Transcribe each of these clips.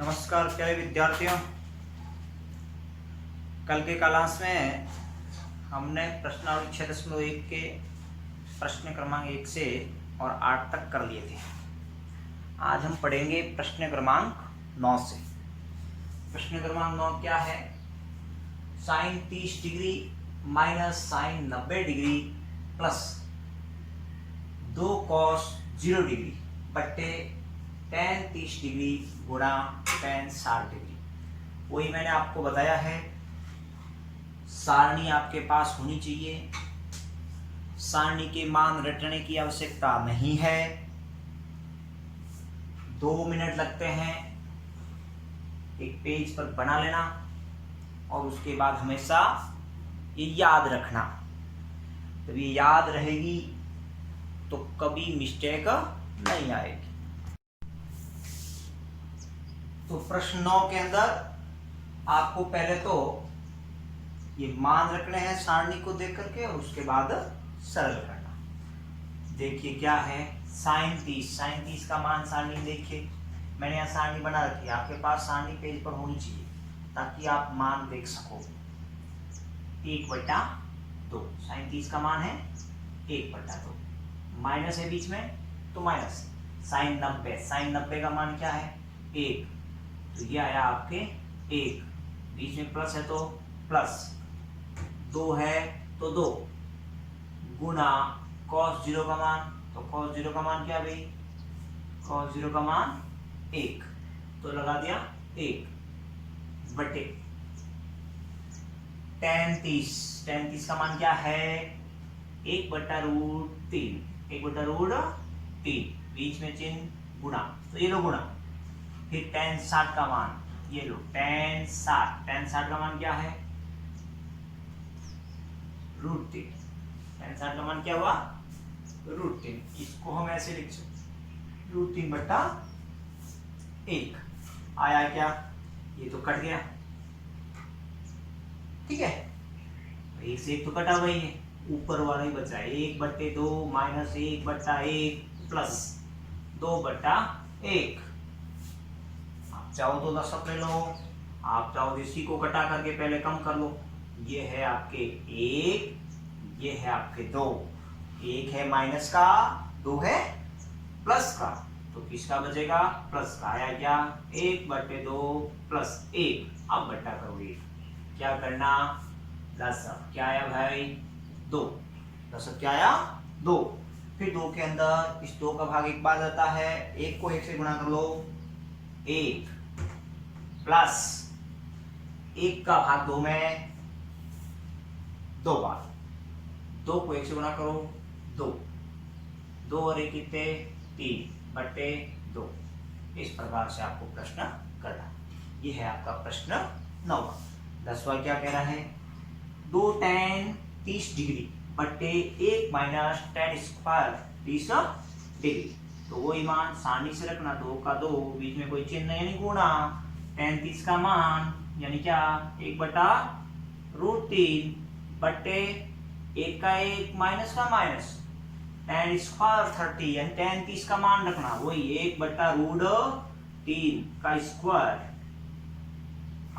नमस्कार प्यारे विद्यार्थियों। कल के क्लास में हमने प्रश्नावली 6.1 के प्रश्न क्रमांक 1 से और 8 तक कर लिए थे। आज हम पढ़ेंगे प्रश्न क्रमांक 9 से। प्रश्न क्रमांक 9 क्या है? Sine 30 degree minus sine 90 degree plus 2 cos 0 degree बट्टे tan 30 डिग्री गुणा tan 60 डिग्री। वही मैंने आपको बताया है, सारणी आपके पास होनी चाहिए। सारणी के मान रटने की आवश्यकता नहीं है। 2 मिनट लगते हैं एक पेज पर बना लेना और उसके बाद हमेशा ये याद रखना। जब ये याद रहेगी तो कभी मिस्टेक नहीं आएगी। तो प्रश्न 9 के अंदर आपको पहले तो ये मान रखने हैं सारणी को देख करके और उसके बाद सरल करना। देखिए क्या है, साइन 30 का मान सारणी देखिए, मैंने यहाँ सारणी बना रखी है। आपके पास सारणी पेज पर होनी चाहिए ताकि आप मान देख सको। 1/2 साइन 30 का मान है 1/2, माइनस है बीच में तो माइनस। साइन 90 का मान क्या है? 1, तो ये आया आपके 1, बीच में प्लस है तो प्लस, 2 है तो 2, गुना cos 0 का मान, तो cos 0 का मान क्या भाई? cos 0 का मान 1, तो लगा दिया 1 बटे tan 30 का मान क्या है? 1/√3, 1/√3, बीच में चिन्ह गुणा, तो ये लो गुणा। फिर tan 60 का मान, ये लो tan 60 का मान क्या है? √3। tan 60 का मान क्या हुआ? √3। इसको हम ऐसे लिख सकते, √3/1 आया क्या? ये तो कट गया, ठीक है। एक से एक तो कटा हुआ ही है, ऊपर वाला ही बचा है। 1/2 माइनस 1/1 प्लस 2/1। आप चाहो तो 10 ले लो, आप चाहो तो इसी को कटा करके पहले कम कर लो। ये है आपके 1, ये है आपके 2। 1 है माइनस का, 2 है प्लस का, तो किसका बचेगा? प्लस का। आया क्या? 1/2 प्लस 1। अब बट्टा करो 1, क्या करना? 10। क्या आया भाई? 2। 10 क्या आया? 2। फिर 2 के अंदर इस 2 का भाग एक बार आता है, 1 को 1 से गुणा कर लो, 1 प्लस 1 का भाग 2 में 2 बार, 2 को 1 से गुणा करो, 2 और 1 कितने? 3/2। इस प्रकार से आपको प्रश्न करना। ये है आपका प्रश्न 9। 10वां क्या कह रहा है? 2 tan 30 डिग्री बट्टे 1 माइनस tan स्क्वायर 30 डिग्री। तो वही मान सारणी से रखना, 2 का 2, बीच में कोई चिन्ह यानी गुणा, tan 30 का मान यानी क्या? 1/√3 बट्टे 1 का 1 माइनस का माइनस, tan स्क्वायर 30 यानी tan 30 का मान रखना, वही 1/√3 का स्क्वायर।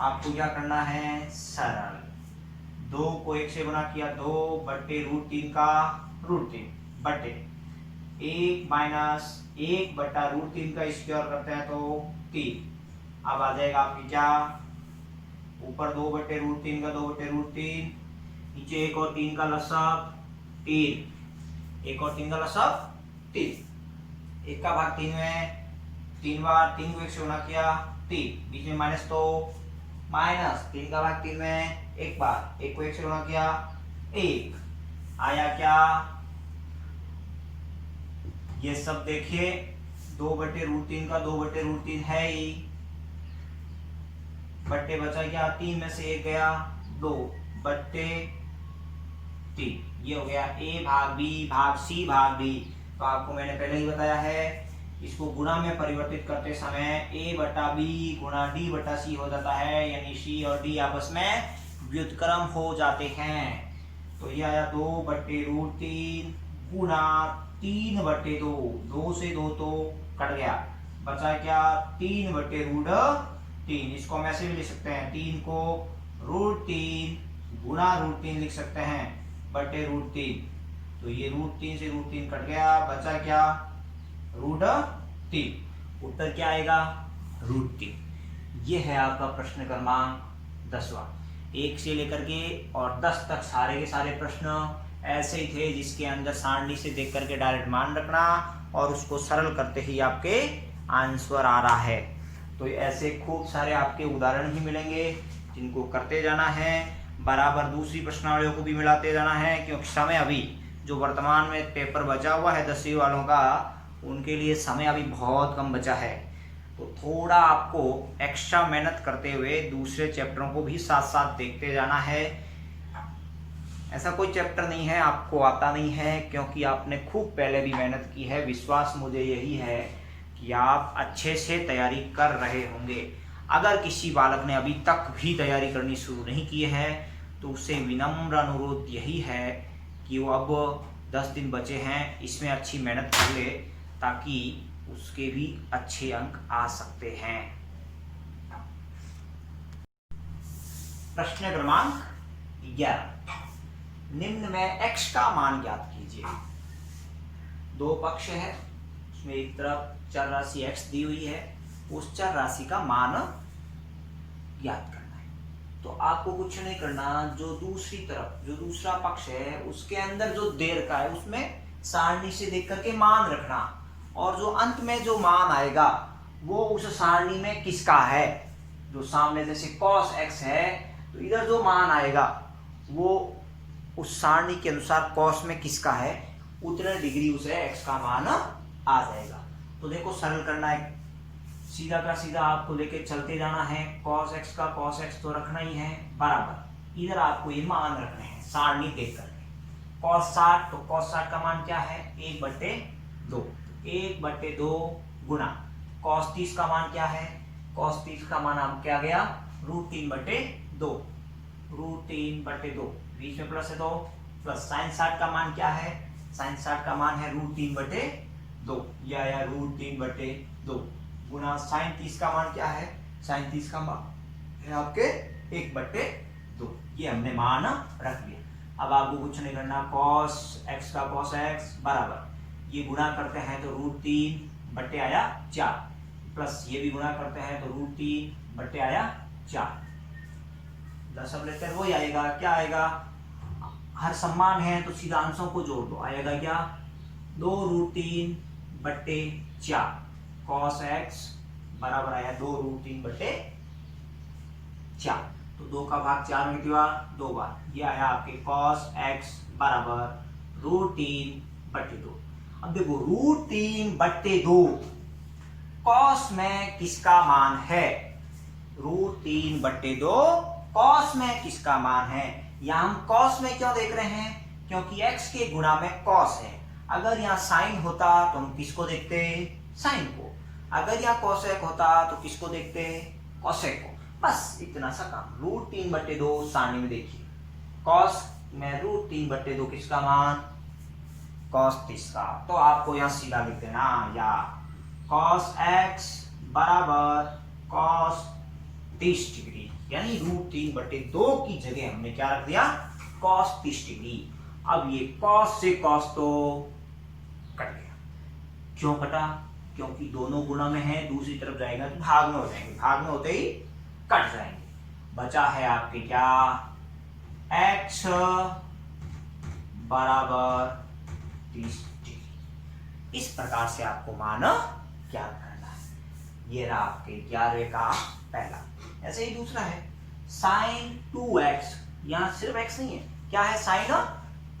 आपको क्या करना है? सरल। 2 को 1 से गुणा किया, 2/√3 का √3 बटे 1 माइनस 1/√3 का स्क्वायर करते हैं तो 3। अब आ जाएगा आपकी क्या? ऊपर 2/√3 का 2/√3, नीचे 1 और 3 का लसाग 3, 1 और 3 का लसाग 3। 1 का भाग 3 में 3 बार, 3 को 1 से गुणा किया 3, बीच में माइनस तो माइनस, 3 का भाग 3 में 1 बार, 1 को 1 से गुणा किया 1। आया क्या? ये सब देखिए 2/√3 का 2/√3 है ही, बट्टे बचा क्या? 3 में से 1 गया, 2/3। ये हो गया a भाग b भाग c भाग d। तो आपको मैंने पहले ही बताया है, इसको गुणा में परिवर्तित करते समय a/b गुणा d/c हो जाता है, यानी c और d आपस में व्युत्क्रम हो जाते हैं। तो ये आया 2/√3 गुणा 3/2, 2 से 2 तो कट गया, बचा क्या 3/√3। इसको हम ऐसे भी लिख सकते हैं, 3 को √3 गुना √3 लिख सकते हैं /√3। तो ये √3 से √3 कट गया, बचा क्या √3। उत्तर क्या आएगा √3। ये है आपका प्रश्न क्रमांक 10वां। 1 से लेकर के और 10 तक सारे के सारे प्रश्न ऐसे ही थे, जिसके अंदर सारणी से देख करके डायरेक्ट मान रखना और उसको सरल करते ही आपके आंसर आ रहा है। तो ऐसे खूब सारे आपके उदाहरण ही मिलेंगे जिनको करते जाना है, बराबर दूसरी प्रश्नावलियों को भी मिलाते जाना है, क्योंकि समय अभी जो वर्तमान में पेपर बचा हुआ है 10वीं वालों का, उनके लिए समय अभी बहुत कम बचा है। तो थोड़ा आपको एक्स्ट्रा मेहनत करते हुए दूसरे चैप्टरों को भी साथ साथ देखते जाना है। ऐसा कोई चैप्टर नहीं है आपको आता नहीं है, क्योंकि आपने खूब पहले भी मेहनत की है। विश्वास मुझे यही है कि आप अच्छे से तैयारी कर रहे होंगे। अगर किसी बालक ने अभी तक भी तैयारी करनी शुरू नहीं की है तो उससे विनम्र अनुरोध यही है कि वो अब 10 दिन बचे हैं, इसमें अच्छी मेहनत कर ले, ताकि उसके भी अच्छे अंक आ सकते हैं। प्रश्न क्रमांक 11, निम्न में x का मान ज्ञात कीजिए। दो पक्ष है, उसमें एक तरफ चर राशि x दी हुई है, उस चर राशि का मान ज्ञात करना है। तो आपको कुछ नहीं करना, जो दूसरी तरफ जो दूसरा पक्ष है उसके अंदर जो देर का है उसमें सारणी से देख करके मान रखना, और जो अंत में जो मान आएगा वो उस सारणी में किसका है। जो सामने जैसे cos x है तो इधर जो मान आएगा वो उस सारणी के अनुसार cos में किसका है, उतने डिग्री उसे x का मान आ जाएगा। तो देखो सरल करना है, सीधा का सीधा आपको लेके चलते जाना है। cos x का cos x तो रखना ही है बराबर, इधर आपको ये मान रखने हैं सारणी देख करके। cos 60, तो cos 60 का मान क्या है 1/2, 1/2 गुना cos 30 का मान क्या है, cos 30 का मान हम क्या गया √3/2, √3/2, बीच में प्लस है तो प्लस। sin 60 का मान क्या है, sin 60 का मान है √3/2 या √3/2 गुना sin 30 का मान क्या है, sin 30 का मान है आपके 1/2। ये हमने मान रख लिया। अब आपको कुछ नहीं करना, cos x का cos x बराबर ये गुना करते हैं तो √3/4 प्लस ये भी गुना करते हैं तो √3/4। 10 अब लेकर वही आएगा, क्या आएगा, हर समान है तो सीधा अंशों को जोड़ दो, आएगा क्या 2√3/4 cos x बराबर आया 2√3/4। तो 2 का भाग 4 में कितनी बार, 2 बार। ये आया आपके cos x बराबर √3/2। अब देखो √3/2 cos में किसका मान है, √3/2 cos में किसका मान है। यहाँ हम cos में क्यों देख रहे हैं, क्योंकि x के गुणा में cos है। अगर यहाँ sin होता तो हम किसको देखते, sin को। अगर यहाँ cosec होता तो किसको देखते, cosec को। बस इतना सा काम। √3/2 सारणी में देखिए, cos में √3/2 किसका मान, cos 30 का। तो आपको यहाँ सीधा लिख देना, या cos x बराबर cos 30 डिग्री, यानी √3/2 की जगह हमने क्या रख दिया, cos 30 डिग्री। अब ये cos से cos तो कट गया। क्यों कटा, क्योंकि दोनों गुणा में है, दूसरी तरफ जाएगा तो भाग में हो जाएंगे, भाग में होते ही कट जाएंगे। बचा है आपके क्या, x बराबर 30 डिग्री। इस प्रकार से आपको मान क्या करना है। ये रहा आपके 11वें का पहला। ऐसे ही दूसरा है sin 2x, यहाँ सिर्फ x नहीं है, क्या है sin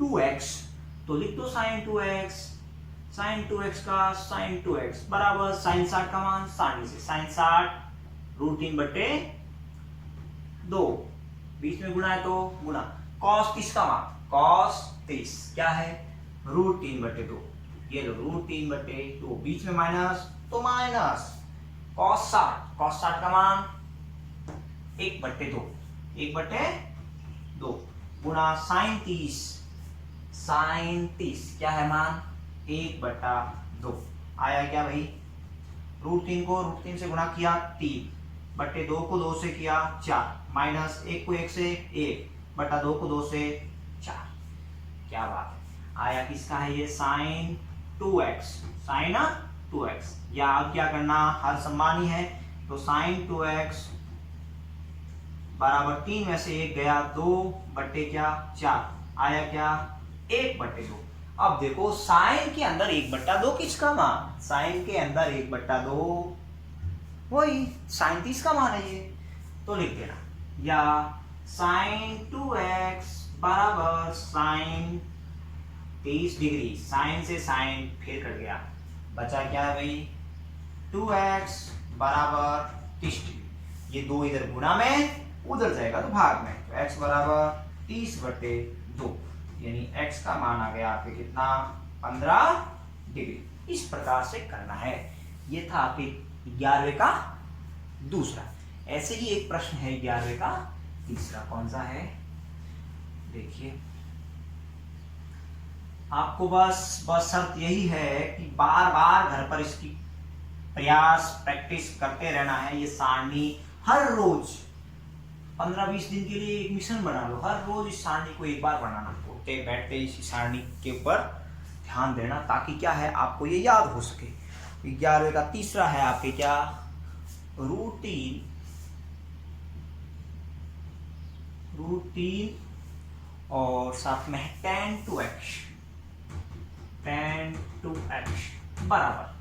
2x, तो लिख दो sin 2x, sin 2x का sin 2x बराबर sin 60 का मान सारणी से sin 60 √3/2, बीच में गुना है तो गुना cos 30 का मान cos 30 क्या है √3/2, ये लो √3/2, बीच में माइनस तो माइनस cos 60 का मान 1/2, 1/2 गुना sin 30 क्या है मान 1/2। आया क्या भाई, √3 को √3 से गुणा किया 3 बटे 2 को 2 से किया 4 माइनस 1 को 1 से 1 बटा 2 को 2 से 4। क्या बात है, आया किसका है ये sin 2x, sin 2x। या अब क्या करना, हर सम्मानी है तो sin 2x बराबर 3 में से 1 गया 2 बटे क्या 4, आया क्या 1 बटे 2। अब देखो साइन के अंदर 1/2 किसका मान, साइन के अंदर 1/2 वही साइन 30 का मान है ये, तो लिख देना। या sin 2x बराबर साइन 30 डिग्री, साइन से साइन फिर कट गया, बचा क्या है भाई 2x बराबर 30 डिग्री। ये 2 इधर गुणा में उधर जाएगा तो भाग में, तो x बराबर 30/2 यानी x का मान आ गया आपके कितना 15 डिग्री। इस प्रकार से करना है। ये था आपके 11वें का दूसरा। ऐसे ही एक प्रश्न है 11वें का तीसरा, कौन सा है देखिए। आपको बस शर्त यही है कि बार बार घर पर इसकी प्रयास प्रैक्टिस करते रहना है। ये सारणी हर रोज 15-20 दिन के लिए एक मिशन बना लो, हर रोज इस सारणी को एक बार बनाना, उठते बैठते इस सारणी के ऊपर ध्यान देना, ताकि क्या है आपको ये याद हो सके। 11वें का तीसरा है आपके क्या रूटीन और साथ में tan 2x बराबर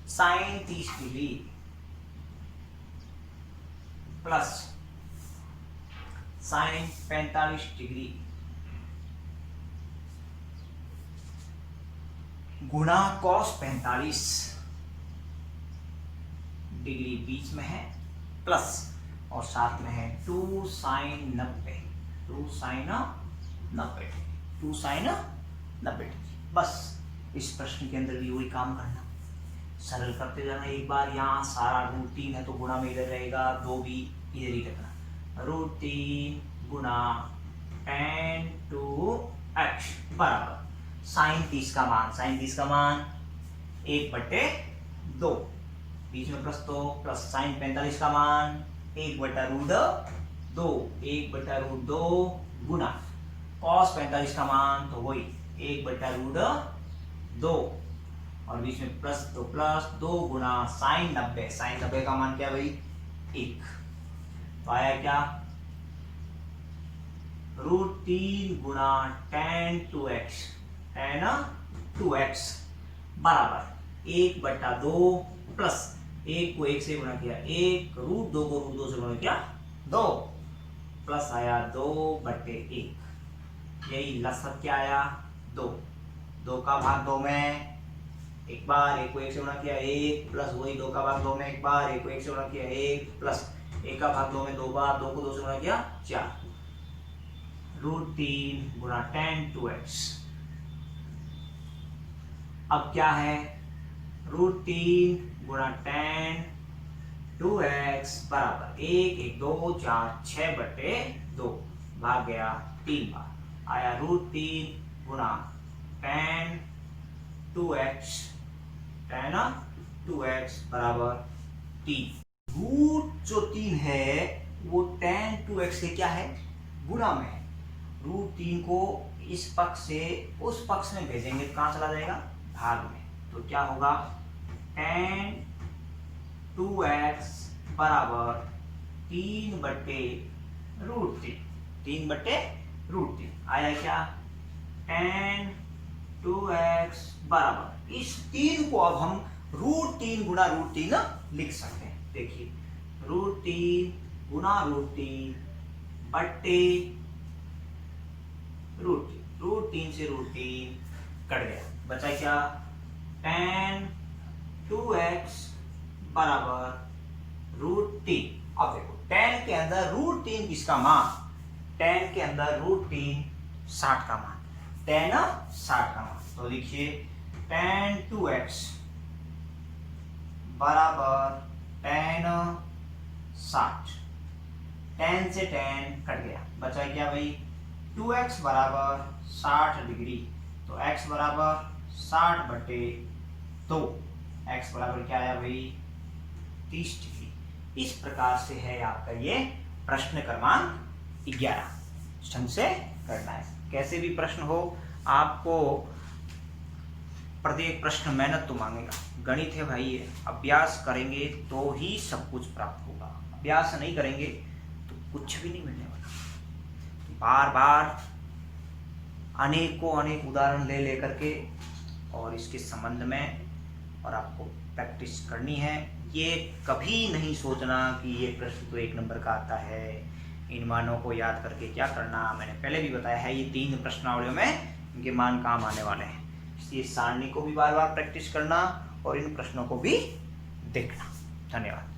sin 30 degree plus sin 45 degree गुणा cos 45 डिग्री बीच में है प्लस और साथ में है 2 sin 90। बस इस प्रश्न के अंदर भी वही काम करना, सरल करते जाना। एक बार यहाँ सारा √3 है तो गुणा में इधर रहेगा, 2 भी इधर ही रखना। √3 गुणा tan 2x बराबर sin 30 का मान 1/2 बीच में प्लस 2 प्लस sin 45 का मान 1/√2 गुणा cos 45 का मान तो वही 1/√2 और बीच में प्लस तो प्लस 2 गुणा sin 90 का मान क्या भाई 1, तो आया क्या √3 गुणा tan 2x बराबर 1/2 प्लस 1 को 1 से गुणा किया 1, √2 को √2 से गुणा किया 2 प्लस आया 2/1, यही लसक क्या आया 2 का भाग 2 में एक बार, 1 को 1 से गुणा किया 1 प्लस वही 2 का भाग 2 में एक बार, 1 को 1 से गुणा किया 1 प्लस 1 का भाग 2 में 2 बार, 2 को 2 से गुणा किया 4, √3 गुणा tan 2x। अब क्या है √3 गुणा tan 2x बराबर 1 1 2 4 6/2 भाग गया 3 बार, आया √3 गुणा tan 2x बराबर 3। रूट जो 3 है वो tan 2x के क्या है गुणा में है। √3 को इस पक्ष से उस पक्ष में भेजेंगे तो कहां चला जाएगा भाग में, तो क्या होगा tan 2x बराबर 3/√3 आया क्या tan 2x बराबर, इस 3 को अब हम √3 गुणा √3 लिख सकते हैं। देखिए √3 गुणा √3 बट्टे √3 से √3 कट गया, बचा क्या tan 2x बराबर √3। अब देखो tan के अंदर √3 किसका मान, tan के अंदर √3 60 का मान, tan 60 का मान, तो लिखिए tan 2x बराबर tan 60, tan से tan कट गया, बचा क्या भाई 2x बराबर 60 डिग्री, तो x बराबर 60/2 x बराबर क्या आया भाई 30 डिग्री। इस प्रकार से है आपका ये प्रश्न क्रमांक 11 ढंग से करना है। कैसे भी प्रश्न हो आपको प्रत्येक प्रश्न मेहनत तो मांगेगा, गणित है भाई, ये अभ्यास करेंगे तो ही सब कुछ प्राप्त होगा, अभ्यास नहीं करेंगे तो कुछ भी नहीं मिलने वाला। बार बार अनेकों अनेक उदाहरण ले लेकर के और इसके संबंध में और आपको प्रैक्टिस करनी है। ये कभी नहीं सोचना कि ये प्रश्न तो 1 नंबर का आता है, इन मानों को याद करके क्या करना। मैंने पहले भी बताया है ये 3 प्रश्नावलियों में इनके मान काम आने वाले हैं, इसलिए सारणी को भी बार बार प्रैक्टिस करना और इन प्रश्नों को भी देखना। धन्यवाद।